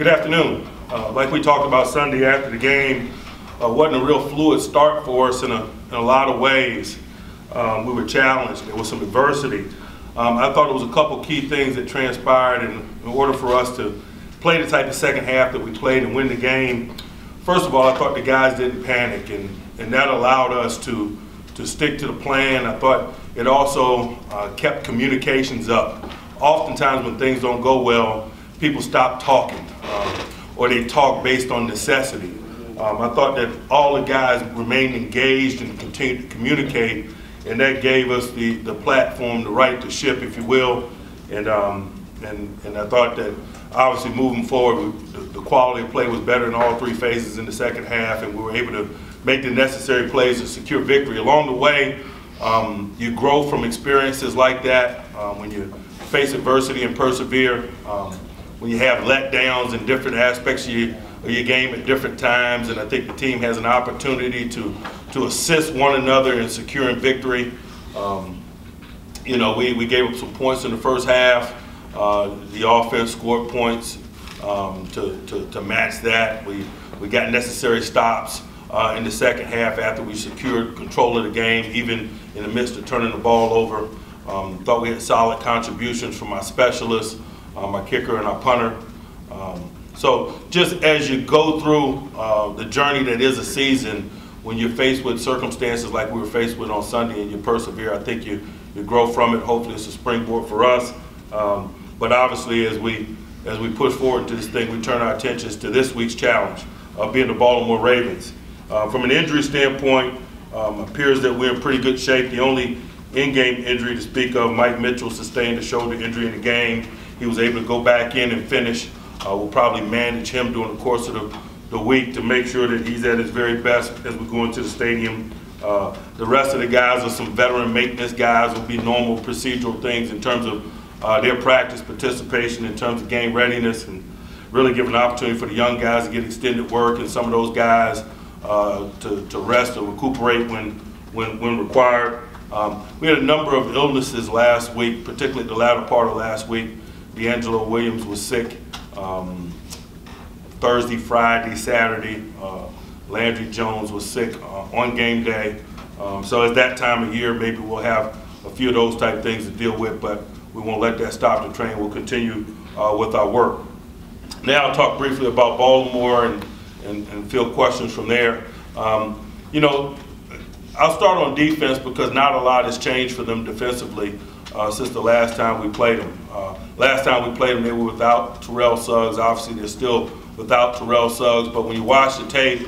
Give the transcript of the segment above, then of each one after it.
Good afternoon. Like we talked about Sunday after the game, wasn't a real fluid start for us in a lot of ways. We were challenged. There was some adversity. I thought there was a couple key things that transpired in order for us to play the type of second half that we played and win the game. First of all, I thought the guys didn't panic, and that allowed us to stick to the plan. I thought it also kept communications up. Oftentimes when things don't go well, people stop talking, or they talk based on necessity. I thought that all the guys remained engaged and continued to communicate, and that gave us the platform, the right to ship, if you will. And I thought that obviously moving forward, the quality of play was better in all three phases in the second half, and we were able to make the necessary plays to secure victory. Along the way, you grow from experiences like that when you face adversity and persevere. When you have letdowns in different aspects of your game at different times, and I think the team has an opportunity to assist one another in securing victory. You know, we gave up some points in the first half. The offense scored points to match that. We got necessary stops in the second half after we secured control of the game, even in the midst of turning the ball over. Thought we had solid contributions from our specialists, our kicker and our punter. So just as you go through the journey that is a season, when you're faced with circumstances like we were faced with on Sunday and you persevere, I think you grow from it. Hopefully it's a springboard for us. But obviously as we push forward into this thing, we turn our attentions to this week's challenge of being the Baltimore Ravens. From an injury standpoint, it appears that we're in pretty good shape. The only in-game injury to speak of, Mike Mitchell sustained a shoulder injury in the game. He was able to go back in and finish. We'll probably manage him during the course of the week to make sure that he's at his very best as we go into the stadium. The rest of the guys are some veteran maintenance guys. Will be normal procedural things in terms of their practice participation, in terms of game readiness, and really give an opportunity for the young guys to get extended work and some of those guys to rest or recuperate when required. We had a number of illnesses last week, particularly the latter part of last week. D'Angelo Williams was sick Thursday, Friday, Saturday. Landry Jones was sick on game day. So at that time of year, maybe we'll have a few of those type things to deal with, but we won't let that stop the train. We'll continue with our work. Now I'll talk briefly about Baltimore and field questions from there. You know, I'll start on defense because not a lot has changed for them defensively since the last time we played them. Last time we played them, they were without Terrell Suggs. Obviously, they're still without Terrell Suggs, but when you watch the tape,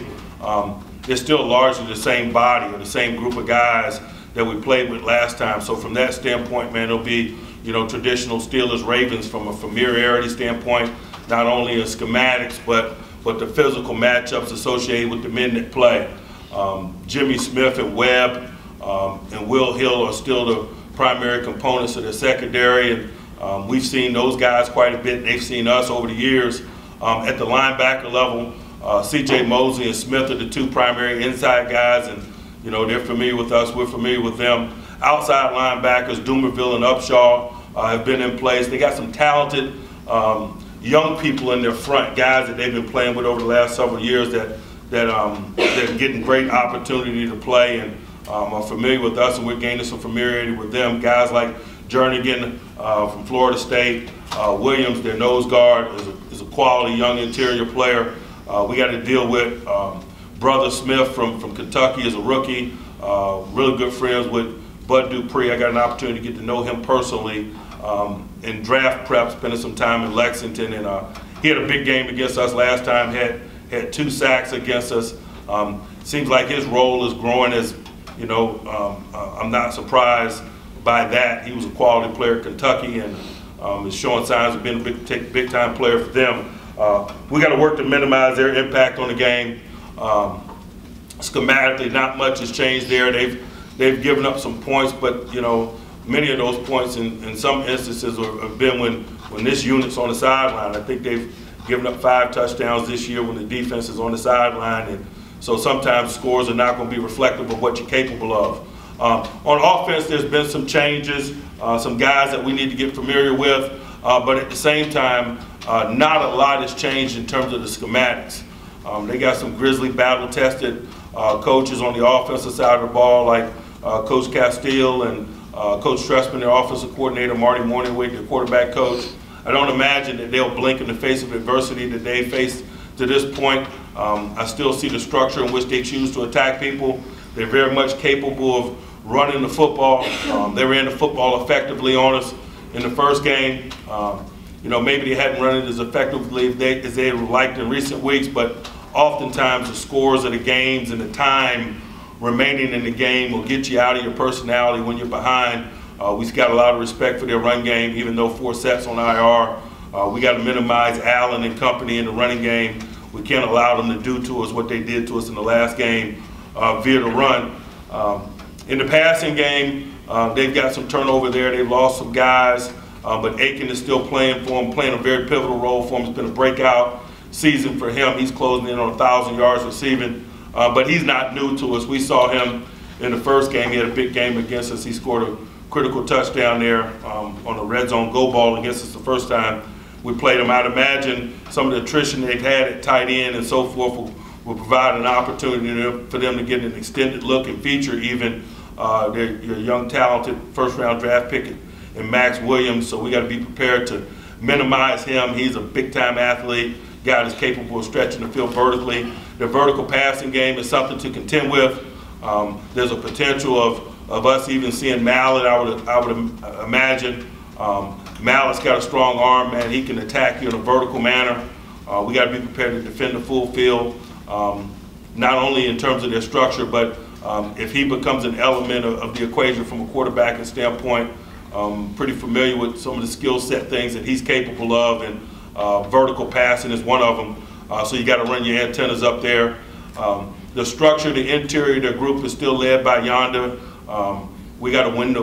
it's still largely the same body or the same group of guys that we played with last time. So from that standpoint, man, it'll be, you know, traditional Steelers-Ravens from a familiarity standpoint, not only in schematics, but the physical matchups associated with the men that play. Jimmy Smith and Webb and Will Hill are still the primary components of the secondary, and we've seen those guys quite a bit. They've seen us over the years. At the linebacker level, C.J. Mosley and Smith are the two primary inside guys, and you know they're familiar with us. We're familiar with them. Outside linebackers, Dumerville and Upshaw have been in place. They got some talented young people in their front, guys that they've been playing with over the last several years that they're getting great opportunity to play and are familiar with us, and we're gaining some familiarity with them. Guys like Jernigan from Florida State, Williams, their nose guard, is a quality young interior player. We got to deal with Brother Smith from Kentucky as a rookie, really good friends with Bud Dupree. I got an opportunity to get to know him personally in draft prep, spending some time in Lexington, and he had a big game against us last time, had 2 sacks against us. Seems like his role is growing as, you know, I'm not surprised by that. He was a quality player at Kentucky and is showing signs of being a big time player for them. We got to work to minimize their impact on the game. Schematically, not much has changed there. They've given up some points, but you know, many of those points in some instances have been when this unit's on the sideline. I think they've given up 5 touchdowns this year when the defense is on the sideline, and so sometimes scores are not going to be reflective of what you're capable of. On offense, there's been some changes, some guys that we need to get familiar with, but at the same time, not a lot has changed in terms of the schematics. They got some grizzly battle-tested coaches on the offensive side of the ball, like Coach Castile and Coach Stressman, their offensive coordinator, Marty Morningwig, their quarterback coach. I don't imagine that they'll blink in the face of adversity that they faced to this point. I still see the structure in which they choose to attack people. They're very much capable of running the football. They ran the football effectively on us in the first game. You know, maybe they hadn't run it as effectively as they would liked in recent weeks, but oftentimes the scores of the games and the time remaining in the game will get you out of your personality when you're behind. We've got a lot of respect for their run game, even though 4 sets on IR. We got to minimize Allen and company in the running game. We can't allow them to do to us what they did to us in the last game via the run. In the passing game, they've got some turnover there. They've lost some guys, but Aiken is still playing for them, playing a very pivotal role for him. It's been a breakout season for him. He's closing in on 1,000 yards receiving, but he's not new to us. We saw him in the first game. He had a big game against us. He scored a critical touchdown there on a red zone go ball against us the first time we played him. I'd imagine some of the attrition they've had at tight end and so forth will provide an opportunity for them to get an extended look and feature even their young, talented first-round draft pick in Max Williams. So we got to be prepared to minimize him. He's a big-time athlete, guy that's capable of stretching the field vertically. The vertical passing game is something to contend with. There's a potential of us even seeing Mallet, I would imagine. Mallett's got a strong arm, man. He can attack you in a vertical manner. We got to be prepared to defend the full field, not only in terms of their structure, but if he becomes an element of the equation from a quarterbacking standpoint. Pretty familiar with some of the skill set things that he's capable of, and vertical passing is one of them. So you got to run your antennas up there. The structure, the interior of their group is still led by Yonder. We got to win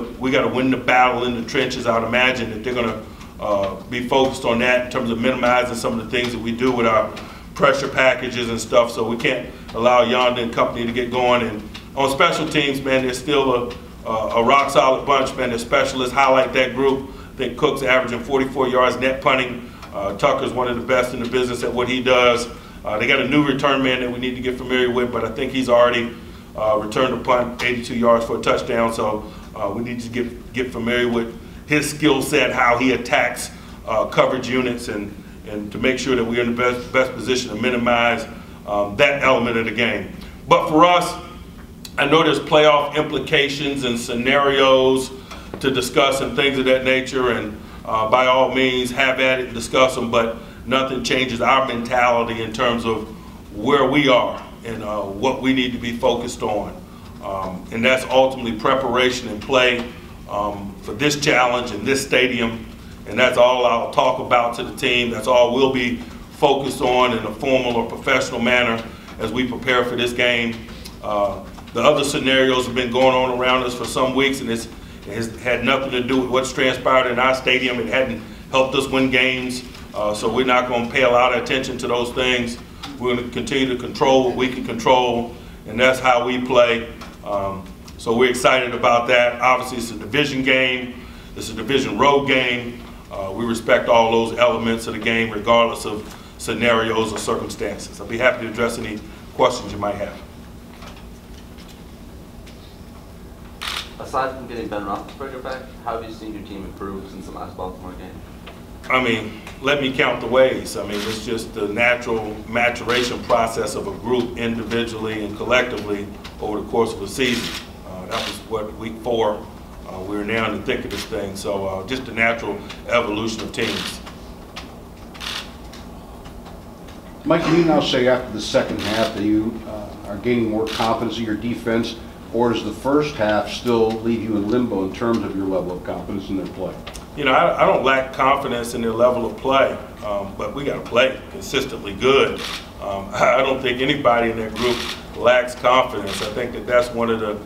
the battle in the trenches. I would imagine that they're going to be focused on that in terms of minimizing some of the things that we do with our pressure packages and stuff. So we can't allow Yonder and company to get going. And on special teams, man, they're still a rock solid bunch, man. The specialists highlight that group. I think Cook's averaging 44 yards net punting. Tucker's one of the best in the business at what he does. They got a new return man that we need to get familiar with, but I think he's already returned a punt, 82 yards for a touchdown. So we need to get familiar with his skill set, how he attacks coverage units, and to make sure that we're in the best position to minimize that element of the game. But for us, I know there's playoff implications and scenarios to discuss and things of that nature, and by all means have at it and discuss them, but nothing changes our mentality in terms of where we are and what we need to be focused on. And that's ultimately preparation and play for this challenge in this stadium. And that's all I'll talk about to the team. That's all we'll be focused on in a formal or professional manner as we prepare for this game. The other scenarios have been going on around us for some weeks, and it has had nothing to do with what's transpired in our stadium. It hadn't helped us win games, so we're not going to pay a lot of attention to those things. We're going to continue to control what we can control, and that's how we play. So we're excited about that. Obviously, it's a division game. It's a division road game. We respect all those elements of the game, regardless of scenarios or circumstances. I'll be happy to address any questions you might have. Aside from getting Ben Roethlisberger back, how have you seen your team improve since the last Baltimore game? I mean, let me count the ways. I mean, it's just the natural maturation process of a group individually and collectively over the course of a season. That was what, week 4. We're now in the thick of this thing. So just the natural evolution of teams. Mike, can you now say after the second half that you are gaining more confidence in your defense, or does the first half still leave you in limbo in terms of your level of confidence in their play? You know, I don't lack confidence in their level of play, but we got to play consistently good. I don't think anybody in that group lacks confidence. I think that that's one of the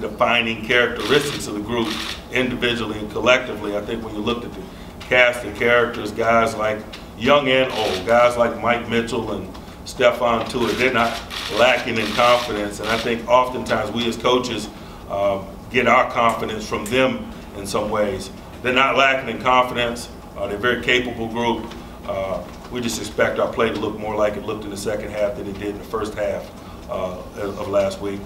defining characteristics of the group, individually and collectively. I think when you looked at the cast of characters, guys like young and old, guys like Mike Mitchell and Stephon Tuitt, they're not lacking in confidence. And I think oftentimes we as coaches get our confidence from them in some ways. They're not lacking in confidence. They're a very capable group. We just expect our play to look more like it looked in the second half than it did in the first half of last week.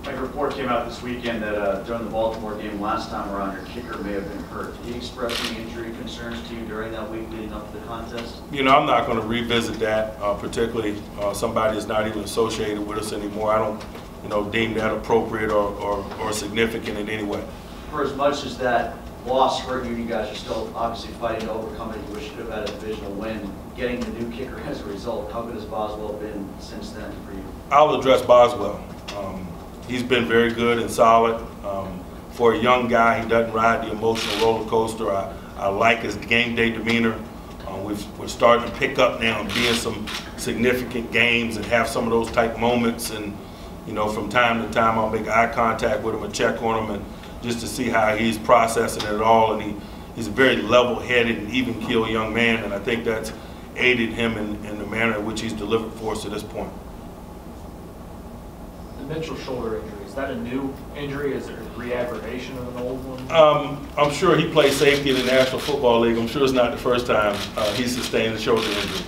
A report came out this weekend that during the Baltimore game last time around, your kicker may have been hurt. Did he express any injury concerns to you during that week leading up to the contest? You know, I'm not going to revisit that, particularly somebody that's not even associated with us anymore. I don't, deem that appropriate or significant in any way. For as much as that loss hurt you, you guys are still obviously fighting to overcome it. You wish you could have had a divisional win. Getting the new kicker as a result, how good has Boswell been since then for you? I'll address Boswell. He's been very good and solid. For a young guy, he doesn't ride the emotional roller coaster. I like his game day demeanor. We're starting to pick up now and be in some significant games and have some of those type moments. And from time to time, I'll make eye contact with him and check on him, and just to see how he's processing it all. And he's a very level-headed and even-keeled young man, and I think that's aided him in the manner in which he's delivered for us to this point. The Mitchell shoulder injury, is that a new injury? Is it a re-aggravation of an old one? I'm sure he plays safety in the National Football League. I'm sure it's not the first time he's sustained a shoulder injury.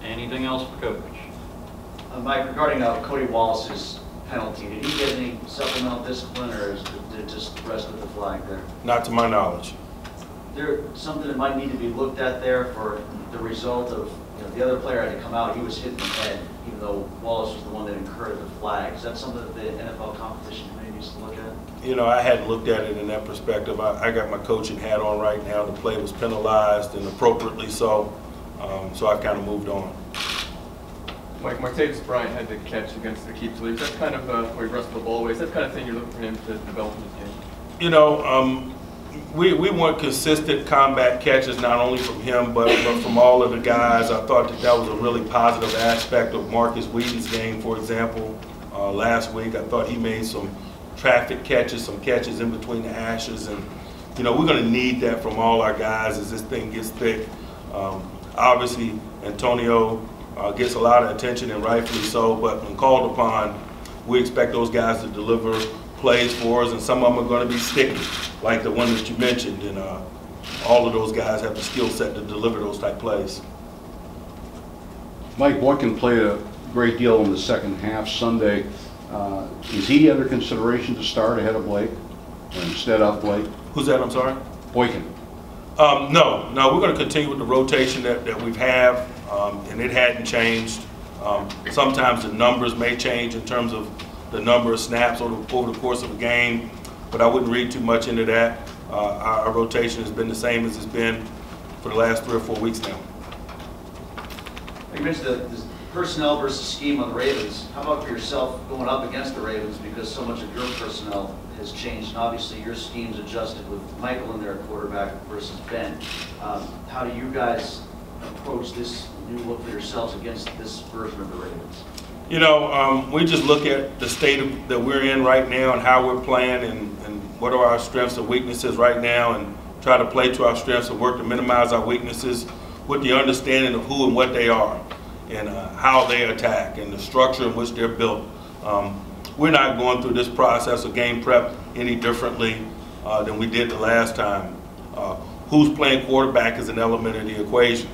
Anything else for Coach? Mike, regarding Cody Wallace's penalty, did he get any supplemental discipline, or did it just rest with the flag there? Not to my knowledge. Is there something that might need to be looked at there for the result of, the other player had to come out, he was hit in the head, even though Wallace was the one that incurred the flag. Is that something that the NFL competition committee needs to look at? I hadn't looked at it in that perspective. I got my coaching hat on right now. The play was penalized, and appropriately so. So I've kind of moved on. Mike, Martavis Bryant had the catch against the keep to leave. Is that kind of where he wrestled the ball away? Is that the kind of thing you're looking for him to develop in this game? We want consistent combat catches, not only from him, but from all of the guys. I thought that was a really positive aspect of Marcus Wheaton's game, for example. Last week, I thought he made some traffic catches, some catches in between the hashes. And, we're going to need that from all our guys as this thing gets thick. Obviously, Antonio gets a lot of attention, and rightfully so, but when called upon, we expect those guys to deliver plays for us, and some of them are going to be sticky, like the one that you mentioned, and all of those guys have the skill set to deliver those type plays. Mike Boykin played a great deal in the second half Sunday. Is he under consideration to start ahead of Blake, or instead of Blake? Who's that, I'm sorry? Boykin. No, we're going to continue with the rotation that we've have, and it hadn't changed. Sometimes the numbers may change in terms of the number of snaps over the course of a game, but I wouldn't read too much into that. Our rotation has been the same as it's been for the last 3 or 4 weeks now. You mentioned the personnel versus scheme on the Ravens. How about for yourself going up against the Ravens, because so much of your personnel has changed, and obviously your scheme's adjusted with Michael in there at quarterback versus Ben. How do you guys approach this new look for yourselves against this version of the Ravens? We just look at the state that we're in right now and how we're playing and what are our strengths and weaknesses right now, and try to play to our strengths and work to minimize our weaknesses with the understanding of who and what they are and how they attack and the structure in which they're built. We're not going through this process of game prep any differently than we did the last time. Who's playing quarterback is an element of the equation.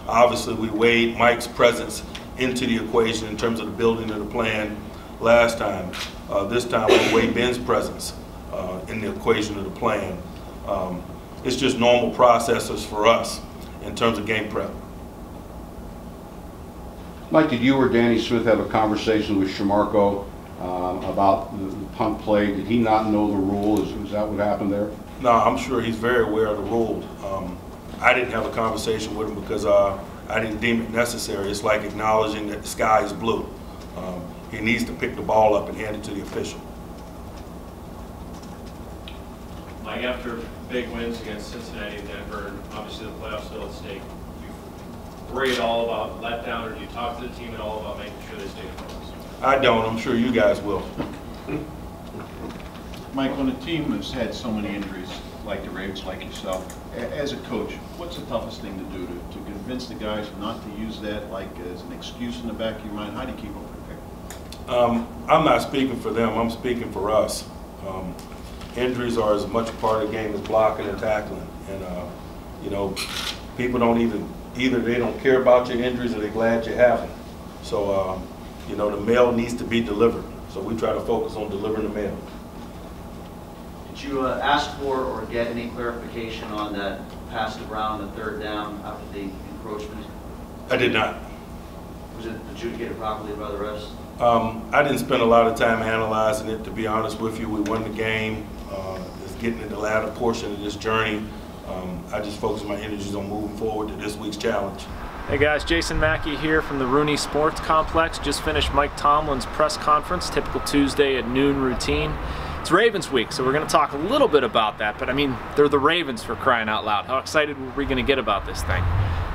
Obviously, we weighed Mike's presence into the equation in terms of the building of the plan last time. This time we'll weigh Ben's presence in the equation of the plan. It's just normal processes for us in terms of game prep. Mike, did you or Danny Smith have a conversation with Shamarko about the punt play? Did he not know the rule? Is that what happened there? No, I'm sure he's very aware of the rule. I didn't have a conversation with him because I didn't deem it necessary. It's like acknowledging that the sky is blue. He needs to pick the ball up and hand it to the official. Mike, after big wins against Cincinnati and Denver, and obviously the playoffs still at stake, do you worry at all about letdown, or do you talk to the team at all about making sure they stay focused? I don't. I'm sure you guys will. Mike, when a team has had so many injuries, like the Ravens, like yourself, as a coach, what's the toughest thing to do to convince the guys not to use that like as an excuse in the back of your mind? How do you keep them prepared? I'm not speaking for them. I'm speaking for us. Injuries are as much a part of the game as blocking and tackling. And, you know, people don't either they don't care about your injuries or they're glad you have them. So, you know, the mail needs to be delivered. So we try to focus on delivering the mail. Did you ask for or get any clarification on that pass to Brown, the third down after the encroachment? I did not. Was it adjudicated properly by the refs? I didn't spend a lot of time analyzing it, to be honest with you. We won the game. It's getting in the latter portion of this journey. I just focus my energies on moving forward to this week's challenge. Hey guys, Jason Mackey here from the Rooney Sports Complex. Just finished Mike Tomlin's press conference, typical Tuesday at noon routine. It's Ravens week, so we're going to talk a little bit about that, but I mean, they're the Ravens, for crying out loud. How excited were we going to get about this thing?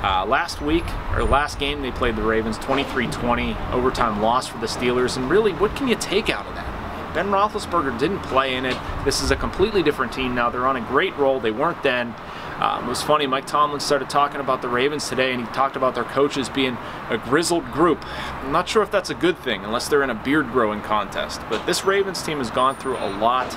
Last game they played the Ravens, 23-20, overtime loss for the Steelers, and really, what can you take out of that? Ben Roethlisberger didn't play in it. This is a completely different team now. They're on a great roll. They weren't then. It was funny, Mike Tomlin started talking about the Ravens today, and he talked about their coaches being a grizzled group. I'm not sure if that's a good thing, unless they're in a beard growing contest. But this Ravens team has gone through a lot.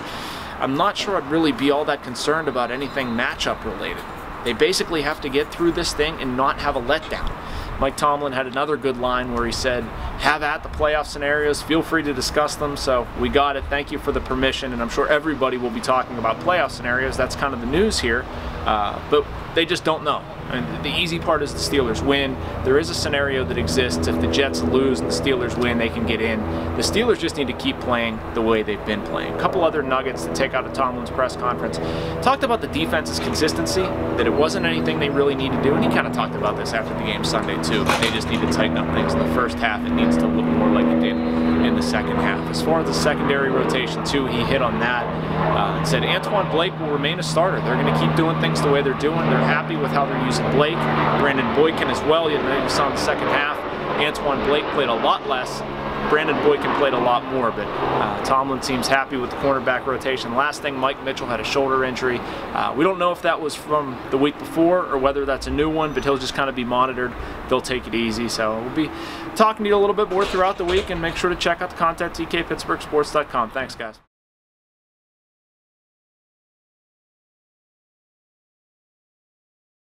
I'm not sure I'd really be all that concerned about anything matchup related. They basically have to get through this thing and not have a letdown. Mike Tomlin had another good line where he said, have at the playoff scenarios, feel free to discuss them. So we got it, thank you for the permission, and I'm sure everybody will be talking about playoff scenarios. That's kind of the news here, but they just don't know. And the easy part is the Steelers win. There is a scenario that exists. If the Jets lose and the Steelers win, they can get in. The Steelers just need to keep playing the way they've been playing. A couple other nuggets to take out of Tomlin's press conference. Talked about the defense's consistency, that it wasn't anything they really need to do, and he kind of talked about this after the game Sunday too. They just need to tighten up things in the first half. It needs to look more like it did in the second half. As far as the secondary rotation too, he hit on that and said Antoine Blake will remain a starter. They're going to keep doing things the way they're doing. They're happy with how they're using Blake. Brandon Boykin as well. You saw in the second half, Antoine Blake played a lot less. Brandon Boykin played a lot more, but Tomlin seems happy with the cornerback rotation. Last thing, Mike Mitchell had a shoulder injury. We don't know if that was from the week before or whether that's a new one, but he'll just kind of be monitored. They'll take it easy. So we'll be talking to you a little bit more throughout the week, and make sure to check out the content at TKPittsburghSports.com. Thanks, guys.